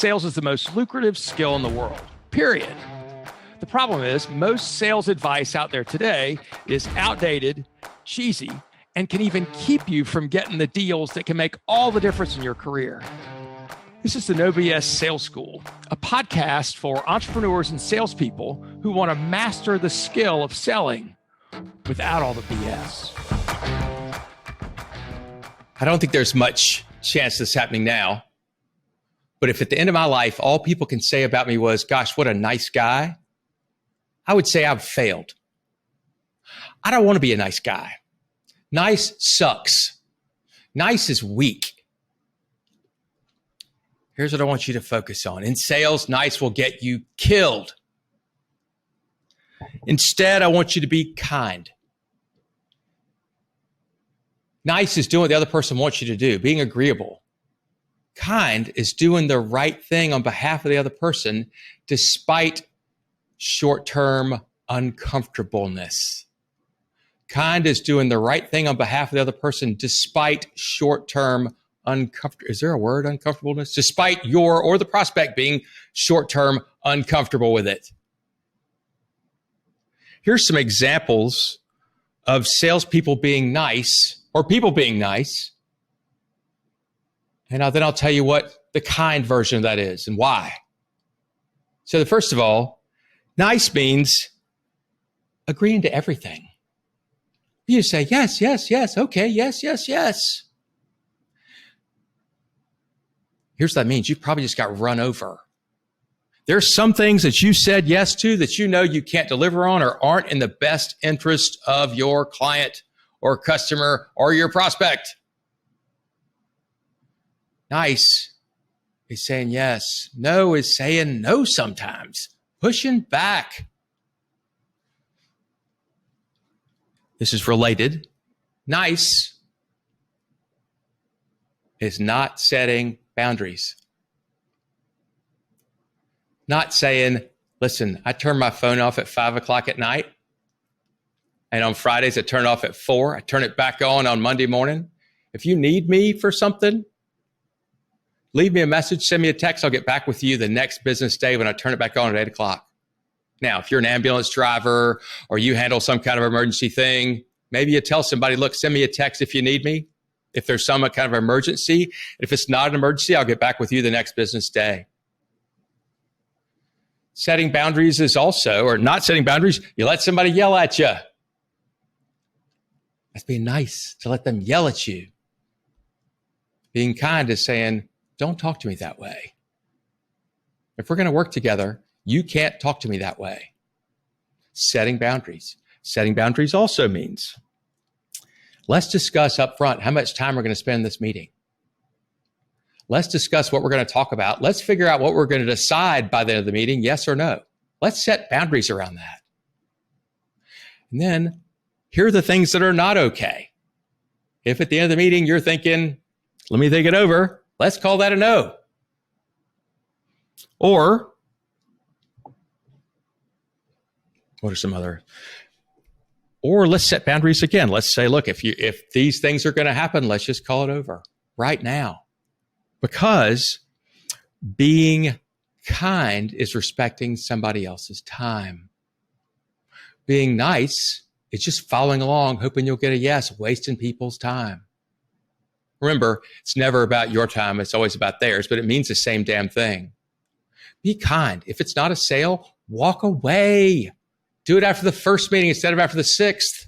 sales is the most lucrative skill in the world, period. The problem is most sales advice out there today is outdated, cheesy, and can even keep you from getting the deals that can make all the difference in your career. This is the No BS Sales School, a podcast for entrepreneurs and salespeople who want to master the skill of selling without all the BS. I don't think there's much chance this happening now. But if at the end of my life, all people can say about me was, gosh, what a nice guy, I would say I've failed. I don't want to be a nice guy. Nice sucks. Nice is weak. Here's what I want you to focus on. In sales, nice will get you killed. Instead, I want you to be kind. Nice is doing what the other person wants you to do, being agreeable. Kind is doing the right thing on behalf of the other person despite short-term uncomfortableness. Kind is doing the right thing on behalf of the other person despite short-term uncomfortable. Is there a word, uncomfortableness? Despite your or the prospect being short-term uncomfortable with it. Here's some examples of salespeople being nice or people being nice. And then I'll tell you what the kind version of that is and why. So first of all, nice means agreeing to everything. You say, yes, yes, yes, okay, yes, yes, yes. Here's what that means. You probably just got run over. There's some things that you said yes to that you know you can't deliver on or aren't in the best interest of your client or customer or your prospect. Nice is saying yes. No is saying no sometimes. Pushing back. This is related. Nice is not setting boundaries. Not saying, listen, I turn my phone off at 5 o'clock at night. And on Fridays, I turn it off at 4. I turn it back on Monday morning. If you need me for something, leave me a message, send me a text. I'll get back with you the next business day when I turn it back on at 8 o'clock. Now, if you're an ambulance driver or you handle some kind of emergency thing, maybe you tell somebody, look, send me a text if you need me. If there's some kind of emergency. If it's not an emergency, I'll get back with you the next business day. Setting boundaries is also, or not setting boundaries, you let somebody yell at you. That's being nice to let them yell at you. Being kind is saying, don't talk to me that way. If we're going to work together, you can't talk to me that way. Setting boundaries. Setting boundaries also means, let's discuss up front how much time we're going to spend in this meeting. Let's discuss what we're going to talk about. Let's figure out what we're going to decide by the end of the meeting, yes or no. Let's set boundaries around that. And then here are the things that are not okay. If at the end of the meeting you're thinking, let me think it over, let's call that a no. Or, what are some other? Or let's set boundaries again. Let's say, look, if these things are going to happen, let's just call it over right now. Because being kind is respecting somebody else's time. Being nice is just following along, hoping you'll get a yes, wasting people's time. Remember, it's never about your time. It's always about theirs, but it means the same damn thing. Be kind. If it's not a sale, walk away. Do it after the first meeting instead of after the 6th.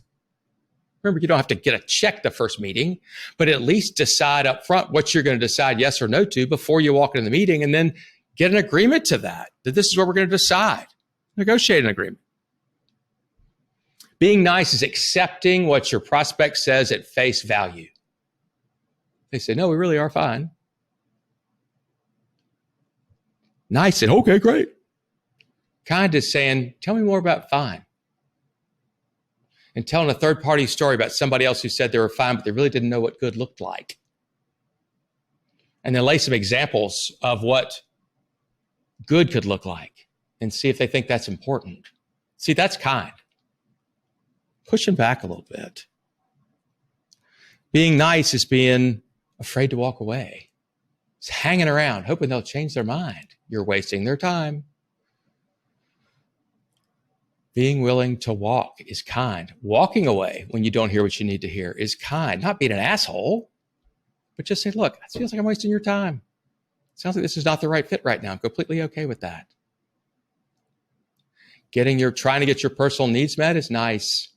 Remember, you don't have to get a check the first meeting, but at least decide up front what you're going to decide yes or no to before you walk into the meeting, and then get an agreement to that this is what we're going to decide. Negotiate an agreement. Being nice is accepting what your prospect says at face value. They say, no, we really are fine. Nice and okay, great. Kind is saying, tell me more about fine. And telling a third-party story about somebody else who said they were fine, but they really didn't know what good looked like. And then lay some examples of what good could look like and see if they think that's important. See, that's kind. Pushing back a little bit. Being nice is being afraid to walk away. It's hanging around, hoping they'll change their mind. You're wasting their time. Being willing to walk is kind. Walking away when you don't hear what you need to hear is kind. Not being an asshole, but just say, look, it feels like I'm wasting your time. It sounds like this is not the right fit right now. I'm completely okay with that. Trying to get your personal needs met is nice.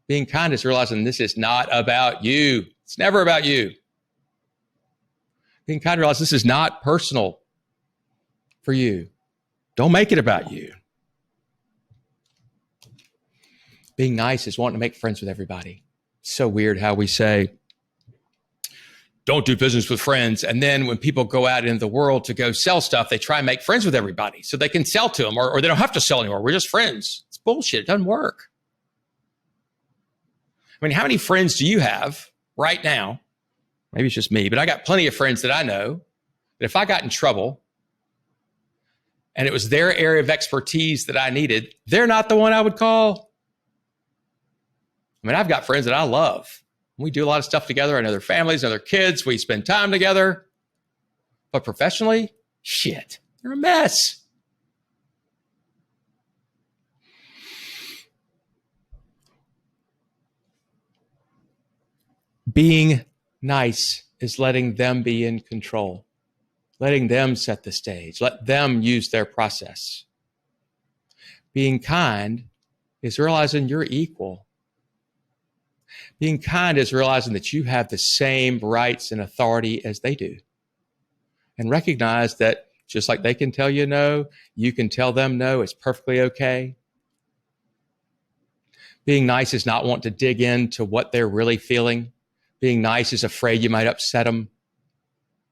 Being kind is realizing this is not about you. It's never about you. Being kind realizes this is not personal for you. Don't make it about you. Being nice is wanting to make friends with everybody. It's so weird how we say, don't do business with friends. And then when people go out into the world to go sell stuff, they try and make friends with everybody so they can sell to them or they don't have to sell anymore. We're just friends. It's bullshit. It doesn't work. I mean, how many friends do you have right now? Maybe it's just me, but I got plenty of friends that I know that if I got in trouble and it was their area of expertise that I needed, they're not the one I would call. I mean, I've got friends that I love. We do a lot of stuff together. I know their families, I know their kids. We spend time together. But professionally, shit, they're a mess. Being nice is letting them be in control, letting them set the stage, let them use their process. Being kind is realizing you're equal. Being kind is realizing that you have the same rights and authority as they do. And recognize that just like they can tell you no, you can tell them no. It's perfectly okay. Being nice is not wanting to dig into what they're really feeling. Being nice is afraid you might upset them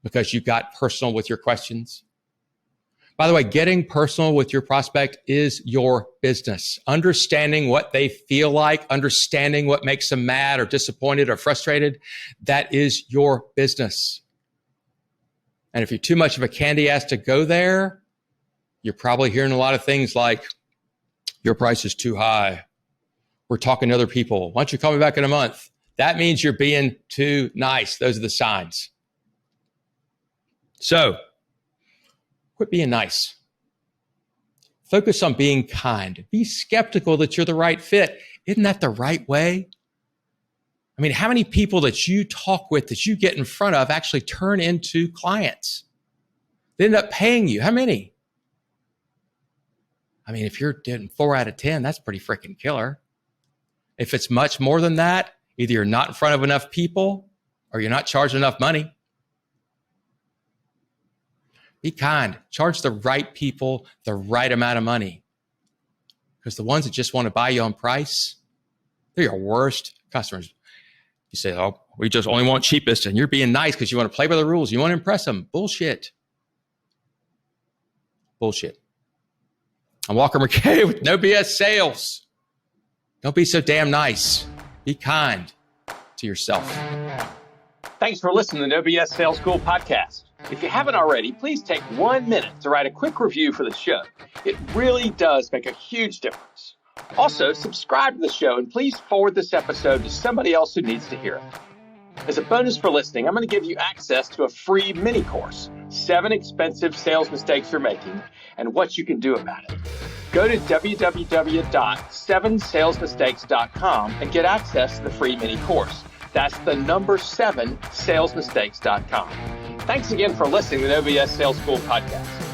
because you got personal with your questions. By the way, getting personal with your prospect is your business. Understanding what they feel like, understanding what makes them mad or disappointed or frustrated, that is your business. And if you're too much of a candy ass to go there, you're probably hearing a lot of things like, your price is too high. We're talking to other people. Why don't you call me back in a month? That means you're being too nice. Those are the signs. So, quit being nice. Focus on being kind. Be skeptical that you're the right fit. Isn't that the right way? I mean, how many people that you talk with, that you get in front of, actually turn into clients? They end up paying you. How many? I mean, if you're getting 4 out of 10, that's pretty freaking killer. If it's much more than that, either you're not in front of enough people or you're not charging enough money. Be kind. Charge the right people the right amount of money. Because the ones that just want to buy you on price, they're your worst customers. You say, oh, we just only want cheapest, and you're being nice because you want to play by the rules. You want to impress them. Bullshit. Bullshit. I'm Walker McKay with No BS Sales. Don't be so damn nice. Be kind to yourself. Thanks for listening to No BS Sales School podcast. If you haven't already, please take 1 minute to write a quick review for the show. It really does make a huge difference. Also, subscribe to the show and please forward this episode to somebody else who needs to hear it. As a bonus for listening, I'm going to give you access to a free mini course, 7 expensive sales mistakes you're making and what you can do about it. Go to www.7salesmistakes.com and get access to the free mini course. That's the number 7salesmistakes.com. Thanks again for listening to the No BS Sales School podcast.